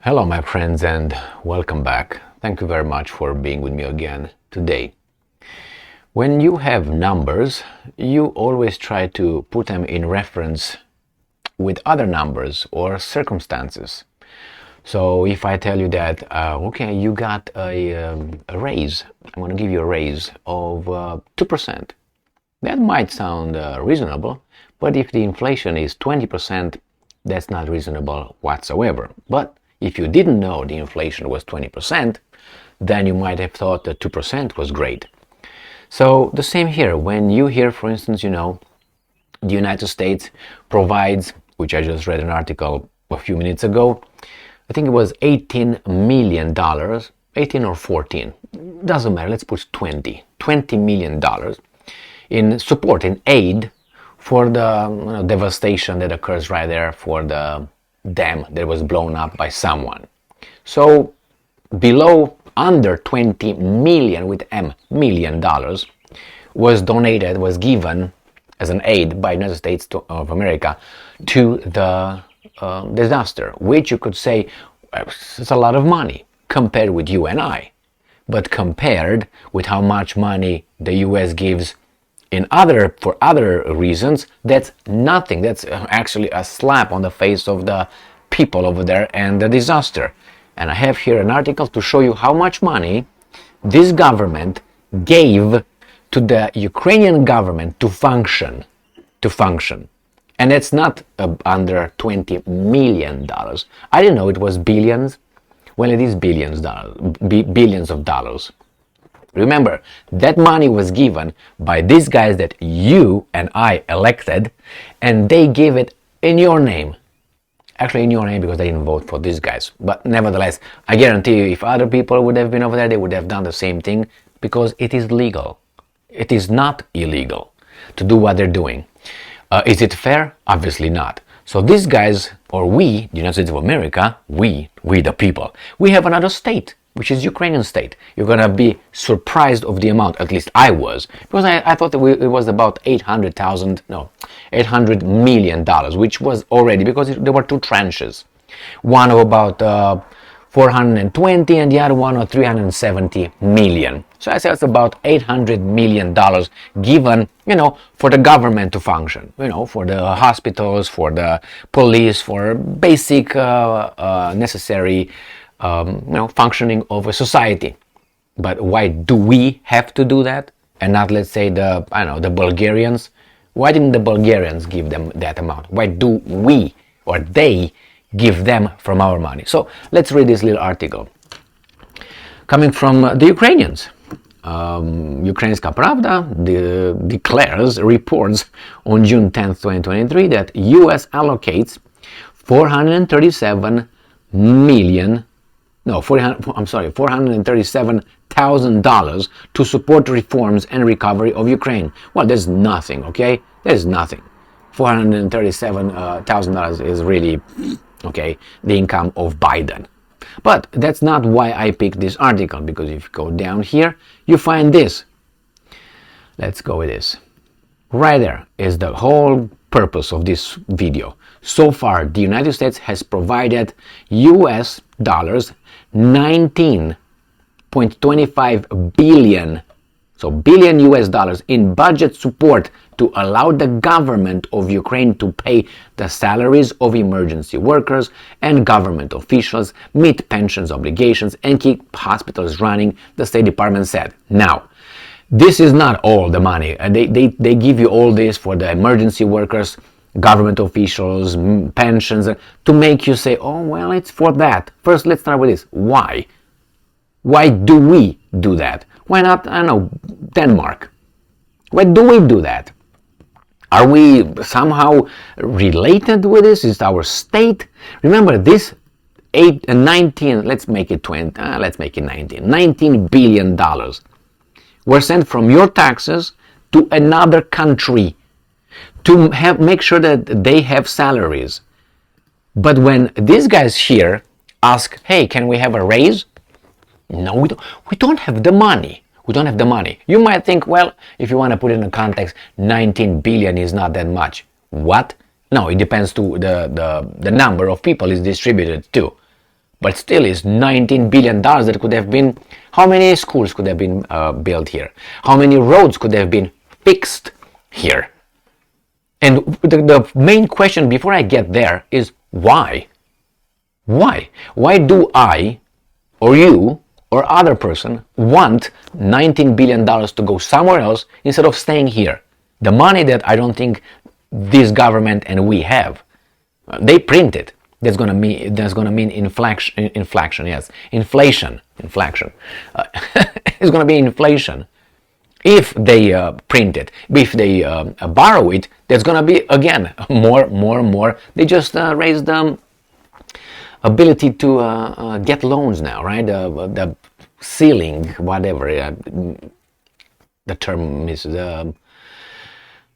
Hello, my friends, and welcome back. Thank you very much for being with me again today. When you have numbers, you always try to put them in reference with other numbers or circumstances. So if I tell you that, okay, you got a raise, I'm going to give you a raise of 2%. That might sound reasonable, but if the inflation is 20%, that's not reasonable whatsoever. But if you didn't know the inflation was 20%, then you might have thought that 2% was great. So the same here. When you hear, for instance, the United States provides, which I just read an article a few minutes ago, I think it was $18 million, 18 or 14, doesn't matter, let's put $20 million in support, in aid for the devastation that occurs right there for the dam that was blown up by someone. So under 20 million with M million dollars was donated, was given as an aid by United States of America to the disaster, which you could say it's a lot of money compared with you and I, but compared with how much money the US gives for other reasons, that's nothing. That's actually a slap on the face of the people over there and the disaster. And I have here an article to show you how much money this government gave to the Ukrainian government to function. And it's not under $20 million. I didn't know it was billions. Well, it is billions of dollars. Remember, that money was given by these guys that you and I elected, and they gave it in your name. Actually, in your name because they didn't vote for these guys. But nevertheless, I guarantee you, if other people would have been over there, they would have done the same thing because it is legal. It is not illegal to do what they're doing. Is it fair? Obviously not. So these guys, or we, the United States of America, we the people, we have another state, which is Ukrainian state. You're going to be surprised of the amount, at least I was, because I thought that it was about $800 million, which was already, because there were two tranches. One of about 420 and the other one of 370 million. So I said it's about $800 million given, for the government to function, for the hospitals, for the police, for basic necessary functioning of a society. But why do we have to do that and not, let's say, the Bulgarians? Why didn't the Bulgarians give them that amount? Why do we or they give them from our money? So let's read this little article coming from the Ukrainians. Ukrainska Pravda reports on June 10th, 2023 that US allocates $437,000 to support reforms and recovery of Ukraine. Well, there's nothing, okay? There's nothing. $437,000 is really, okay, the income of Biden. But that's not why I picked this article, because if you go down here, you find this. Let's go with this. Right there is the whole purpose of this video. So far, the United States has provided US dollars 19.25 billion, so billion US dollars in budget support to allow the government of Ukraine to pay the salaries of emergency workers and government officials, meet pensions obligations, and keep hospitals running, the State Department said. Now, this is not all the money. They give you all this for the emergency workers, government officials, pensions, to make you say, oh, well, it's for that. First, let's start with this. Why? Why do we do that? Why not, Denmark? Why do we do that? Are we somehow related with this? Is it our state? Remember, this 19, let's make it 20, let's make it 19. $19 billion were sent from your taxes to another country to make sure that they have salaries. But when these guys here ask, hey, can we have a raise? No, we don't have the money. We don't have the money. You might think, well, if you want to put it in context, 19 billion is not that much. What? No, it depends to the number of people it's distributed to. but still is $19 billion that could have been, how many schools could have been built here? How many roads could have been fixed here? And the main question before I get there is why? Why? Why do I, or you, or other person want $19 billion to go somewhere else instead of staying here? The money that I don't think this government and we have, they print it. That's gonna mean inflation. Yes, inflation. It's gonna be inflation. If they print it, if they borrow it, there's gonna be again more. They just raised the ability to get loans now, right? The ceiling, whatever the term is,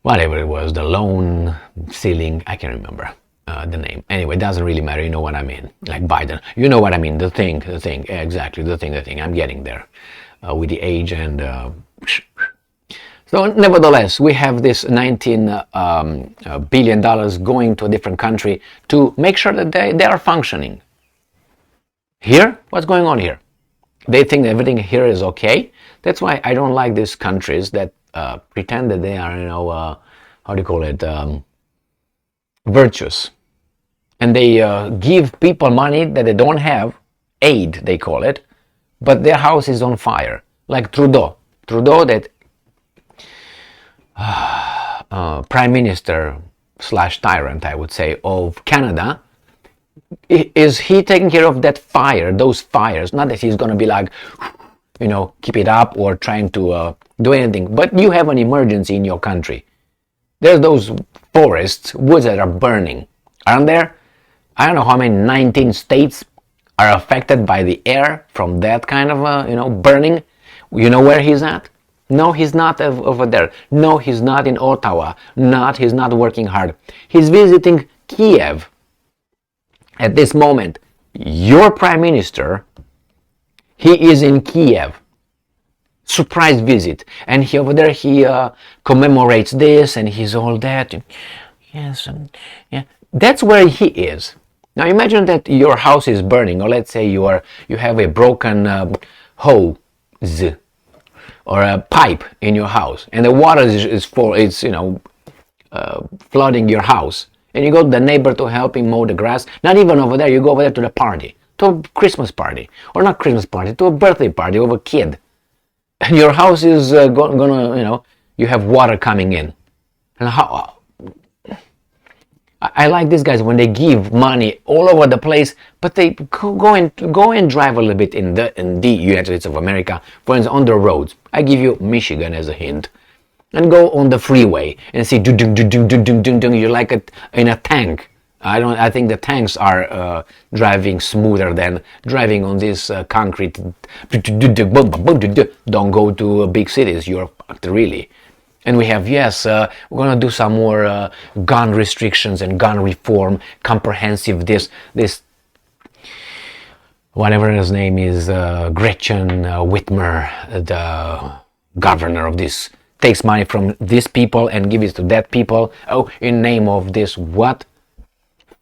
whatever it was, the loan ceiling. I can't remember the name. Anyway, it doesn't really matter. You know what I mean? Like Biden, you know what I mean? The thing. Exactly, the thing. I'm getting there with the age and. So nevertheless, we have this $19 billion going to a different country to make sure that they are functioning. Here, what's going on here? They think everything here is okay. That's why I don't like these countries that pretend that they are, how do you call it, virtuous. And they give people money that they don't have, aid they call it, but their house is on fire. Like Trudeau that Prime Minister / tyrant, I would say, of Canada, is he taking care of that fire, those fires? Not that he's going to be like, keep it up or trying to do anything, but you have an emergency in your country. There's those forests, woods that are burning, aren't there? I don't know how many 19 states are affected by the air from that kind of, burning. You know where he's at? No, he's not over there. No, he's not in Ottawa. He's not working hard. He's visiting Kiev. At this moment, your Prime Minister, he is in Kiev. Surprise visit. And over there he commemorates this and he's all that. Yes, yeah. That's where he is. Now imagine that your house is burning, or let's say you have a broken hose or a pipe in your house, and the water is flooding your house, and you go to the neighbor to help him mow the grass. Not even over there, you go over there to the party, to a Christmas party, or not Christmas party, to a birthday party of a kid, and your house is gonna, you have water coming in. And how? I like these guys when they give money all over the place, but they go and drive a little bit in the United States of America, for instance, on the roads. I give you Michigan as a hint, and go on the freeway and see you're like in a tank. I think the tanks are driving smoother than driving on this concrete. Don't go to big cities. You're fucked, really. And we have, we're going to do some more gun restrictions and gun reform, comprehensive, this whatever his name is, Gretchen Whitmer, the governor of this, takes money from these people and gives it to that people. Oh, in name of this, what?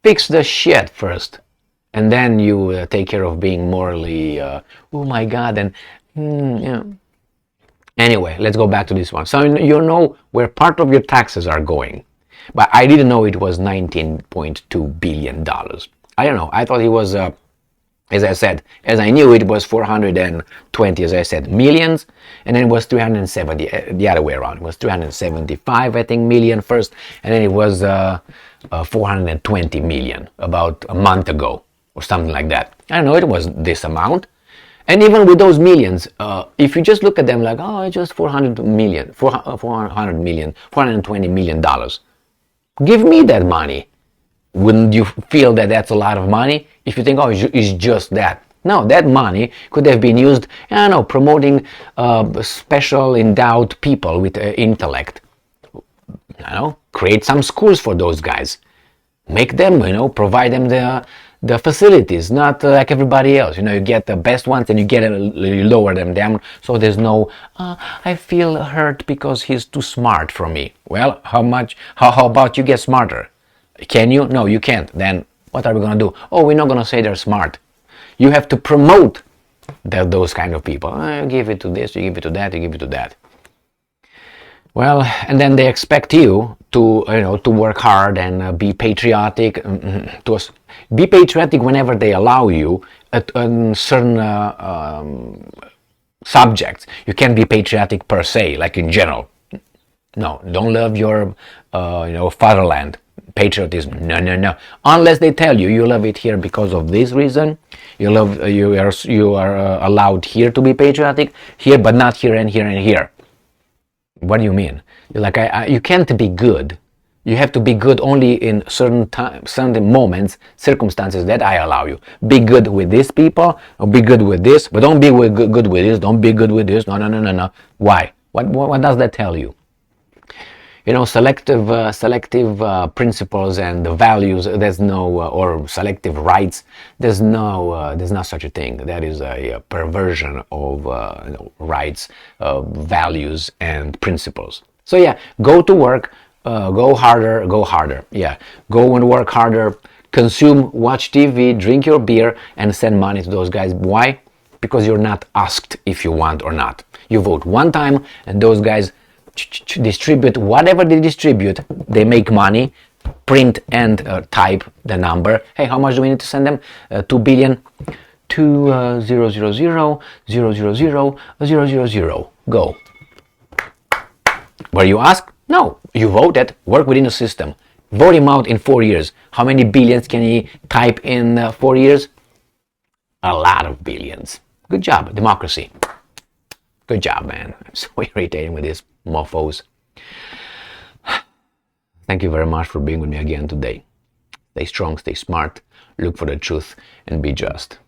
Fix the shit first. And then you take care of being morally, oh my God, and, Anyway, let's go back to this one. So you know where part of your taxes are going. But I didn't know it was $19.2 billion. I don't know. I thought it was, as I knew it was 420, as I said, millions. And then it was 370, the other way around. It was 375, I think, million first. And then it was 420 million about a month ago or something like that. I don't know. It was this amount. And even with those millions, if you just look at them like, oh, it's just $420 million. Give me that money. Wouldn't you feel that that's a lot of money? If you think, oh, it's just that. No, that money could have been used, promoting special endowed people with intellect. Create some schools for those guys. Make them, provide them the facilities, not like everybody else. You get the best ones and you lower them down, so there's no I feel hurt because he's too smart for me. Well, how about you get smarter? Can you? No, you can't. Then what are we gonna do? Oh, we're not gonna say they're smart. You have to promote those kind of people. You give it to this, you give it to that, you give it to that. Well, and then they expect you to, to work hard and be patriotic. Be patriotic whenever they allow you at certain subjects. You can't be patriotic per se, like in general. No, don't love your, fatherland. Patriotism. No. Unless they tell you love it here because of this reason. You are allowed here to be patriotic here, but not here and here and here. What do you mean? Like you can't be good. You have to be good only in certain times, certain moments, circumstances that I allow you. Be good with these people, or be good with this, but don't be good with this. Don't be good with this. No. Why? What does that tell you? Selective principles and values. There's no or selective rights. There's not such a thing. That is a perversion of rights, values, and principles. So yeah, go to work, go harder. Yeah, go and work harder. Consume, watch TV, drink your beer, and send money to those guys. Why? Because you're not asked if you want or not. You vote one time, and those guys distribute whatever they distribute. They make money, print and type the number. Hey, how much do we need to send them? 2 billion 2000000000. Go. Were you asked? No, you voted. Work within the system. Vote him out in 4 years. How many billions can he type in 4 years? A lot of billions. Good job, democracy. Good job, man. I'm so irritating with these mofos. Thank you very much for being with me again today. Stay strong, stay smart, look for the truth, and be just.